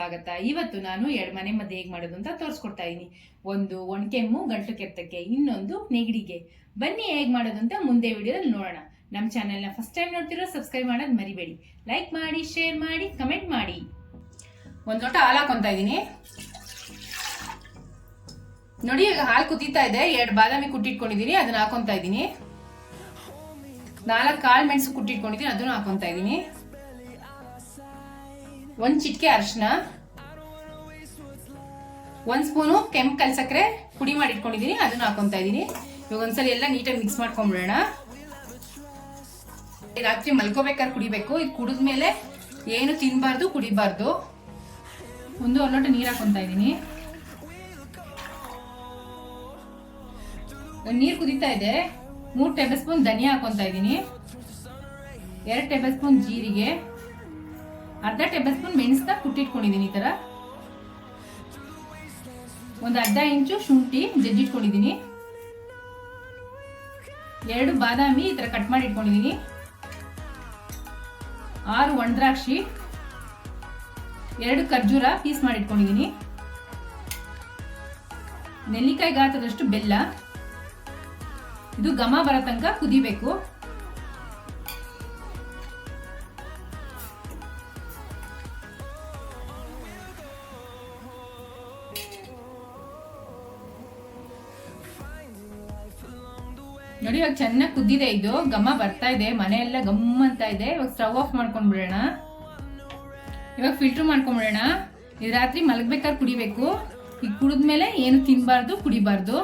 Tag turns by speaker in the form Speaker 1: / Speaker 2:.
Speaker 1: ಸ್ವಾಗತ. ಇವತ್ತು ನಾನು 2 ಮನೆ ಮದ್ದು ಹೇಗೆ ಮಾಡೋದು ಅಂತ ತೋರಿಸ್ಕೊಡ್ತಾ ಇದ್ದೀನಿ. ಒಂದು ಒಣಕೆಮ್ಮು ಗಂಟು ಕೆತ್ತಕ್ಕೆ, ಇನ್ನೊಂದು ನೆಗಡಿಗೆ. ಬನ್ನಿ ಹೇಗೆ ಮಾಡೋದು ಅಂತ ಮುಂದೆ ವಿಡಿಯೋದಲ್ಲಿ ನೋಡೋಣ. ನಮ್ಮ ಚಾನೆಲ್ನ ಫಸ್ಟ್ ಟೈಮ್ ನೋಡ್ತಿರೋ ಸಬ್ಸ್ಕ್ರೈಬ್ ಮಾಡೋದು ಮರಿಬೇಡಿ. ಲೈಕ್ ಮಾಡಿ, ಶೇರ್ ಮಾಡಿ, ಕಮೆಂಟ್ ಮಾಡಿ. ಒಂದು ಲೋಟ ಹಾಲು ಹಾಕೊಂತ ಇದ್ದೀನಿ ನೋಡಿ. ಈಗ ಹಾಲು ಕುದೀತಾ ಇದೆ. 2 ಬಾದಾಮಿ ಕುಟ್ಟಿಟ್ಕೊಂಡಿದ್ದೀನಿ, ಅದನ್ನ ಹಾಕೊಂತ ಇದ್ದೀನಿ. 4 ಕಾಳು ಮೆಣಸು ಕುಟ್ಟಿಟ್ಕೊಂಡಿದ್ದೀನಿ, ಅದನ್ನು ಹಾಕೊಂತ ಇದ್ದೀನಿ. 1 ಚಿಟಿಕೆ ಅರಿಶಿನ, 1 ಸ್ಪೂನು ಕೆಂಪು ಕಲ್ ಸಕ್ಕರೆ ಪುಡಿ ಮಾಡಿ ಇಟ್ಕೊಂಡಿದ್ದೀನಿ, ಅದನ್ನ ಹಾಕೊಂತ ಇದ್ದೀನಿ. ಇವಾಗ ಒಂದ್ಸಲ ಎಲ್ಲ ನೀಟಾಗಿ ಮಿಕ್ಸ್ ಮಾಡ್ಕೊಂಡ್ಬಿಡೋಣ. ರಾತ್ರಿ ಮಲ್ಕೋಬೇಕಾದ್ರೆ ಕುಡಿಬೇಕು. ಇದು ಕುಡಿದ್ಮೇಲೆ ಏನು ತಿನ್ಬಾರ್ದು, ಕುಡಿಬಾರ್ದು. 1 ಲೋಟ ನೀರು ಹಾಕೊಂತ ಇದ್ದೀನಿ. ನೀರು ಕುದೀತಾ ಇದೆ. 3 ಟೇಬಲ್ ಸ್ಪೂನ್ ಧನಿಯಾ ಹಾಕೊಂತ ಇದ್ದೀನಿ, 2 ಟೇಬಲ್ ಸ್ಪೂನ್ ಜೀರಿಗೆ, ಅರ್ಧ ಟೇಬಲ್ ಸ್ಪೂನ್ ಮೆಣಸನ್ನ ಕುಟ್ಟಿಟ್ಕೊಂಡಿದ್ದೀನಿ. ಈ ತರ ಒಂದು ಅರ್ಧ ಇಂಚು ಶುಂಠಿ ಜಜ್ಜಿಟ್ಕೊಂಡಿದ್ದೀನಿ, 2 ಬಾದಾಮಿ ಈ ತರ ಕಟ್ ಮಾಡಿ ಇಟ್ಕೊಂಡಿದ್ದೀನಿ, 6 ಒಣದ್ರಾಕ್ಷಿ, 2 ಖರ್ಜೂರ ಪೀಸ್ ಮಾಡಿ ಇಟ್ಕೊಂಡಿದ್ದೀನಿ, ನೆಲ್ಲಿಕಾಯಿ ಗಾತ್ರದಷ್ಟು ಬೆಲ್ಲ. ಇದು ಘಮ ಬರೋ ತನಕ ಕುದಿಬೇಕು. ನೋಡಿ ಇವಾಗ ಚೆನ್ನಾಗಿ ಕುದ್ದಿದೆ. ಇದು ಘಮ ಬರ್ತಾ ಇದೆ, ಮನೆಯೆಲ್ಲ ಗಮ್ ಅಂತ ಇದೆ. ಇವಾಗ ಸ್ಟವ್ ಆಫ್ ಮಾಡ್ಕೊಂಡ್ಬಿಡೋಣ. ಇವಾಗ ಫಿಲ್ಟರ್ ಮಾಡ್ಕೊಂಡ್ಬಿಡೋಣ. ಇದು ರಾತ್ರಿ ಮಲಗ್ಬೇಕಾದ್ರೆ ಕುಡಿಬೇಕು. ಈಗ ಕುಡಿದ್ಮೇಲೆ ಏನು ತಿನ್ಬಾರ್ದು, ಕುಡಿಬಾರ್ದು.